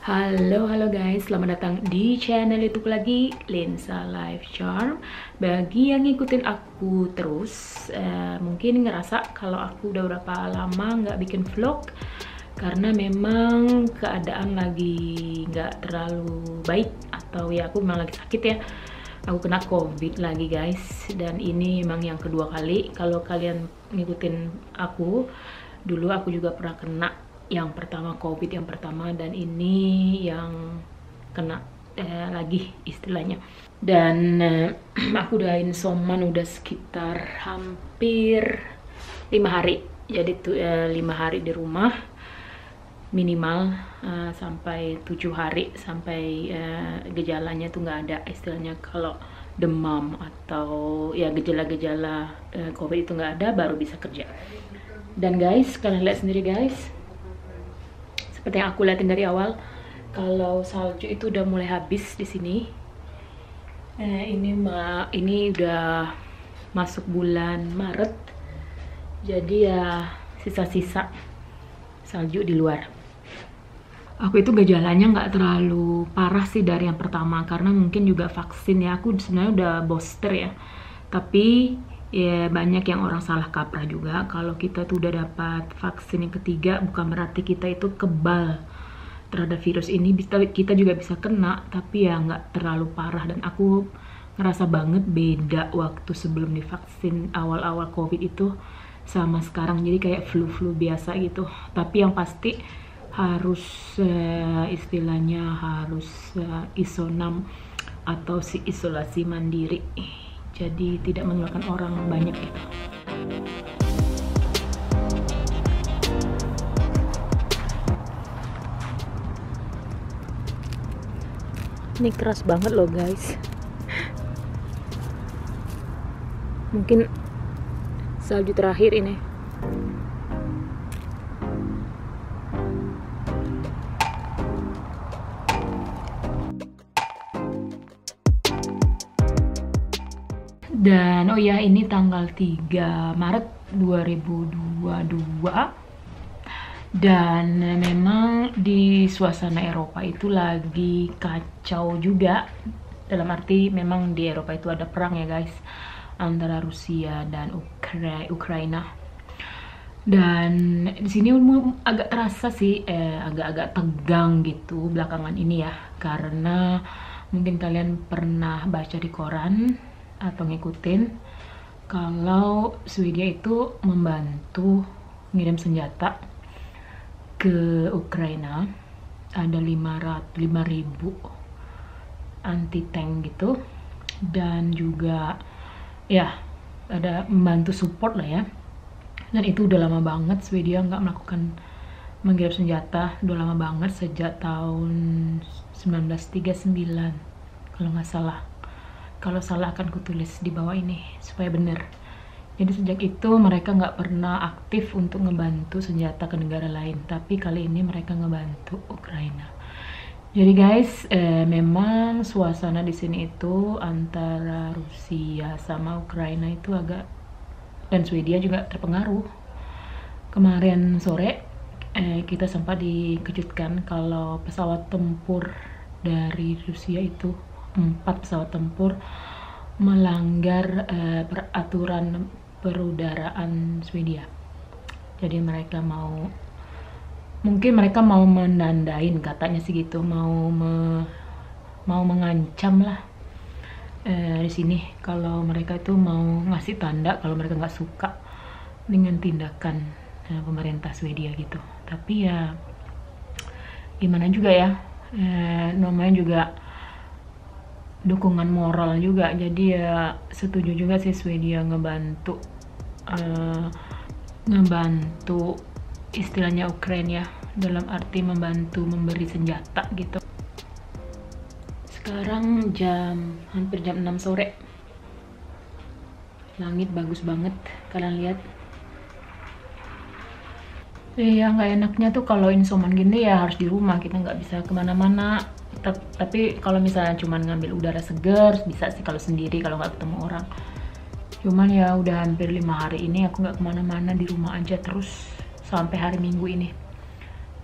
Halo guys, selamat datang di channel YouTube lagi, Lensa Life Charm. Bagi yang ngikutin aku terus, mungkin ngerasa kalau aku udah berapa lama nggak bikin vlog karena memang keadaan lagi nggak terlalu baik, atau ya aku memang lagi sakit ya. Aku kena COVID lagi guys, dan ini memang yang kedua kali. Kalau kalian ngikutin aku, dulu aku juga pernah kena yang pertama, COVID yang pertama, dan ini yang kena lagi istilahnya. Dan aku udah insoman udah sekitar hampir 5 hari. Jadi tuh 5 hari di rumah minimal, sampai 7 hari, sampai gejalanya tuh nggak ada. Istilahnya kalau demam atau ya gejala-gejala COVID itu nggak ada, baru bisa kerja. Dan guys, kalian lihat sendiri guys, seperti yang aku liatin dari awal, kalau salju itu udah mulai habis di sini. Ini udah masuk bulan Maret, jadi ya sisa-sisa salju di luar. Aku itu gejalanya nggak terlalu parah sih dari yang pertama, karena mungkin juga vaksin ya. Aku sebenarnya udah booster ya, tapi ya banyak yang orang salah kaprah juga. Kalau kita tuh udah dapat vaksin yang ketiga, bukan berarti kita itu kebal terhadap virus ini. Kita juga bisa kena, tapi ya nggak terlalu parah. Dan aku ngerasa banget beda waktu sebelum divaksin awal-awal COVID itu sama sekarang. Jadi kayak flu-flu biasa gitu. Tapi yang pasti harus istilahnya harus isonam atau isolasi mandiri. Jadi tidak mengeluarkan orang banyak gitu. Ini keras banget loh guys. Mungkin salju terakhir ini. Dan oh ya, ini tanggal 3 Maret 2022. Dan memang di suasana Eropa itu lagi kacau juga. Dalam arti memang di Eropa itu ada perang ya guys, antara Rusia dan Ukraina. Dan di sini agak terasa sih agak-agak tegang gitu belakangan ini ya, karena mungkin kalian pernah baca di koran atau ngikutin kalau Swedia itu membantu ngirim senjata ke Ukraina. Ada 5.000 anti tank gitu, dan juga ya ada membantu support lah ya. Dan itu udah lama banget Swedia nggak melakukan mengirim senjata, udah lama banget, sejak tahun 1939 kalau nggak salah. Kalau salah akan kutulis di bawah ini supaya bener. Jadi sejak itu mereka nggak pernah aktif untuk ngebantu senjata ke negara lain, tapi kali ini mereka ngebantu Ukraina. Jadi guys, memang suasana di sini itu antara Rusia sama Ukraina itu agak, dan Swedia juga terpengaruh. Kemarin sore kita sempat dikejutkan kalau pesawat tempur dari Rusia itu, 4 pesawat tempur, melanggar peraturan perudaraan Swedia. Jadi mereka mungkin mereka mau menandain, katanya sih gitu, mau mengancam lah di sini, kalau mereka itu mau ngasih tanda kalau mereka nggak suka dengan tindakan pemerintah Swedia gitu. Tapi ya gimana juga ya, namanya juga dukungan moral juga. Jadi ya setuju juga sih Swedia ngebantu istilahnya Ukraina, dalam arti membantu memberi senjata gitu. Sekarang hampir jam 6 sore. Langit bagus banget, kalian lihat. Ya nggak enaknya tuh kalau insoman gini ya harus di rumah, kita nggak bisa kemana-mana. Tapi kalau misalnya cuman ngambil udara segar bisa sih kalau sendiri, kalau nggak ketemu orang. Cuman ya udah hampir 5 hari ini aku nggak kemana-mana, di rumah aja terus sampai hari Minggu ini.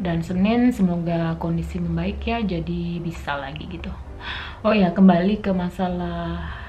Dan Senin semoga kondisi membaik ya, jadi bisa lagi gitu. Oh ya, kembali ke masalah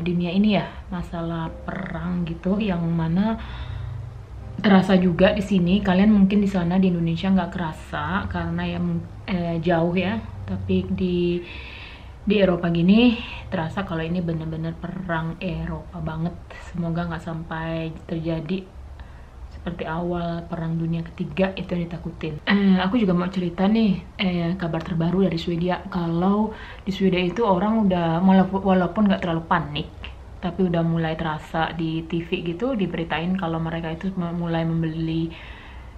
dunia ini ya, masalah perang gitu, yang mana terasa juga di sini. Kalian mungkin di sana di Indonesia nggak kerasa karena ya jauh ya, tapi di Eropa gini terasa kalau ini bener-bener perang Eropa banget. Semoga nggak sampai terjadi seperti awal perang dunia ketiga, itu yang ditakutin. Aku juga mau cerita nih kabar terbaru dari Swedia. Kalau di Swedia itu orang udah, walaupun nggak terlalu panik, tapi udah mulai terasa di TV gitu diberitain kalau mereka itu mulai membeli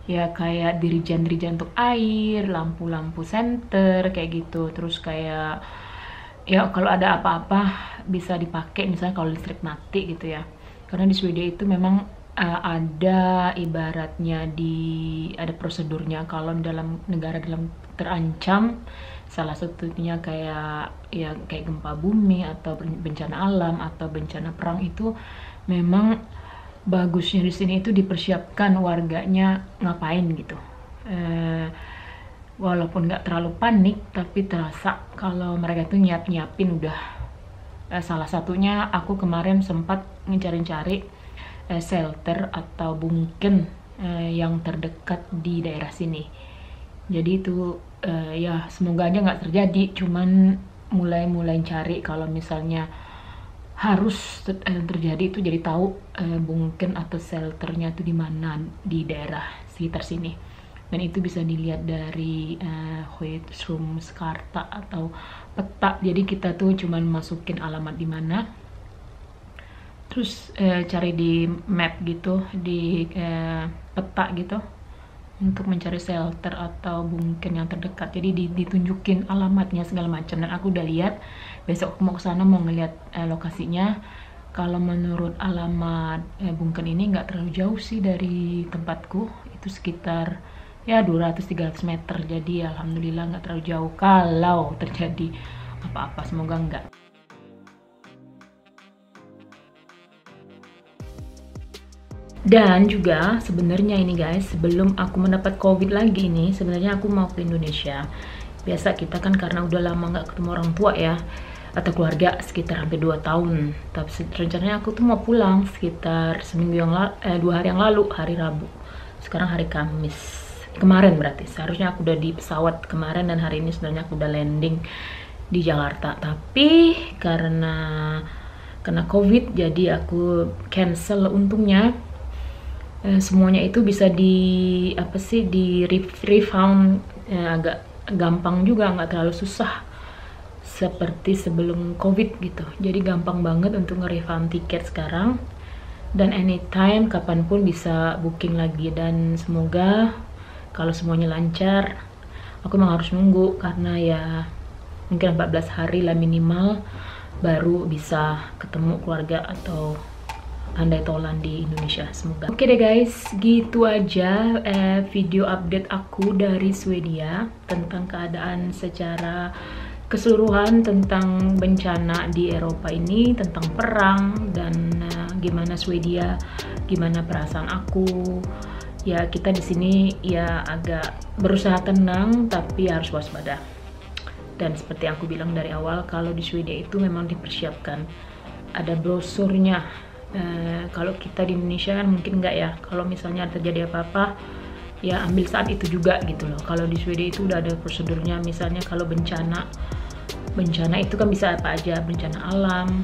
ya kayak dirijen-dirijen untuk air, lampu-lampu senter kayak gitu. Terus kayak ya kalau ada apa-apa bisa dipakai, misalnya kalau listrik mati gitu ya. Karena di Swedia itu memang ada ibaratnya ada prosedurnya kalau dalam negara dalam terancam, salah satunya kayak ya kayak gempa bumi atau bencana alam atau bencana perang, itu memang bagusnya di sini itu dipersiapkan warganya ngapain gitu. Walaupun nggak terlalu panik, tapi terasa kalau mereka itu nyiapin udah. Salah satunya aku kemarin sempat mencari-cari shelter atau bunker yang terdekat di daerah sini. Jadi itu ya semoga aja nggak terjadi, cuman mulai cari kalau misalnya harus terjadi itu, jadi tahu bunker atau shelternya itu di mana di daerah sekitar sini. Dan itu bisa dilihat dari Karta atau peta. Jadi kita tuh cuman masukin alamat di mana, terus cari di map gitu, di peta gitu, untuk mencari shelter atau bunker yang terdekat. Jadi ditunjukin alamatnya segala macam. Dan aku udah lihat, besok aku mau ke sana mau ngeliat lokasinya. Kalau menurut alamat bunker ini nggak terlalu jauh sih dari tempatku, itu sekitar ya 200-300 meter. Jadi alhamdulillah nggak terlalu jauh. Kalau terjadi apa-apa, semoga enggak. Dan juga sebenarnya ini guys, sebelum aku mendapat COVID lagi ini, sebenarnya aku mau ke Indonesia. Biasa kita kan karena udah lama nggak ketemu orang tua ya, atau keluarga, sekitar hampir 2 tahun. Tapi rencananya aku tuh mau pulang sekitar seminggu yang lalu, 2 hari yang lalu, hari Rabu. Sekarang hari Kamis. Kemarin berarti, seharusnya aku udah di pesawat kemarin, dan hari ini sebenarnya aku udah landing di Jakarta. Tapi karena COVID, jadi aku cancel. Untungnya semuanya itu bisa di refund, agak gampang juga, nggak terlalu susah seperti sebelum COVID gitu. Jadi gampang banget untuk nge-refund tiket sekarang, dan anytime kapanpun bisa booking lagi. Dan semoga kalau semuanya lancar. Aku memang harus nunggu karena ya mungkin 14 hari lah minimal baru bisa ketemu keluarga atau andai tolan di Indonesia, semoga. Oke deh guys, gitu aja video update aku dari Swedia tentang keadaan secara keseluruhan tentang bencana di Eropa ini, tentang perang, dan gimana Swedia, gimana perasaan aku. Ya kita di sini ya agak berusaha tenang, tapi harus waspada. Dan seperti aku bilang dari awal, kalau di Swedia itu memang dipersiapkan, ada brosurnya. Kalau kita di Indonesia kan mungkin enggak ya, kalau misalnya terjadi apa-apa ya ambil saat itu juga gitu loh. Kalau di Swedia itu udah ada prosedurnya. Misalnya kalau bencana itu kan bisa apa aja, bencana alam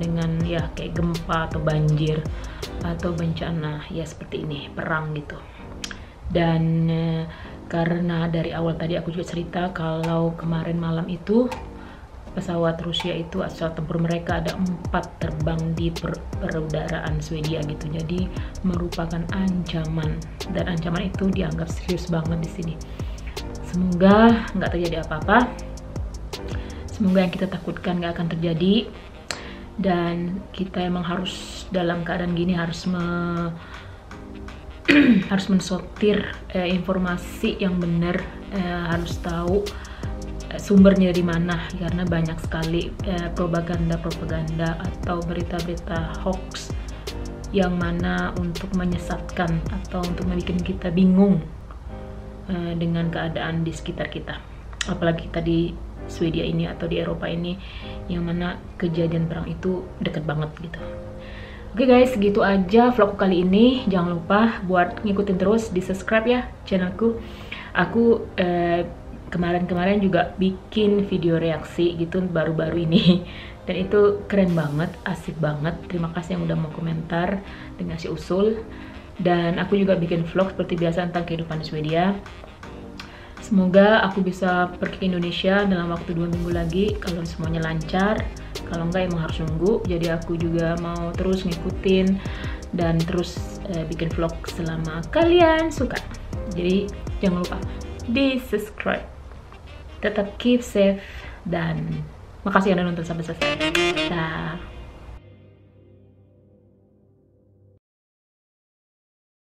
dengan ya kayak gempa atau banjir, atau bencana ya seperti ini, perang gitu. Dan karena dari awal tadi aku juga cerita kalau kemarin malam itu pesawat Rusia itu, pesawat tempur mereka ada 4 terbang di perudaraan Swedia gitu. Jadi merupakan ancaman, dan ancaman itu dianggap serius banget di sini. Semoga nggak terjadi apa-apa. Semoga yang kita takutkan nggak akan terjadi. Dan kita emang harus dalam keadaan gini harus harus mensortir informasi yang benar, harus tahu sumbernya dari mana, karena banyak sekali propaganda atau berita-berita hoax yang mana untuk menyesatkan atau untuk membuat kita bingung dengan keadaan di sekitar kita, apalagi kita di Swedia ini atau di Eropa ini yang mana kejadian perang itu deket banget gitu. Oke guys, gitu aja vlogku kali ini. Jangan lupa buat ngikutin terus, di subscribe ya channelku. Aku kemarin-kemarin juga bikin video reaksi gitu baru-baru ini, dan itu keren banget, asik banget. Terima kasih yang udah mau komentar dan ngasih usul. Dan aku juga bikin vlog seperti biasa tentang kehidupan di Swedia. Semoga aku bisa pergi ke Indonesia dalam waktu 2 minggu lagi kalau semuanya lancar. Kalau enggak emang harus nunggu. Jadi aku juga mau terus ngikutin dan terus bikin vlog selama kalian suka. Jadi jangan lupa di subscribe. Tetap keep safe dan makasih yang udah nonton sampai selesai. Dah.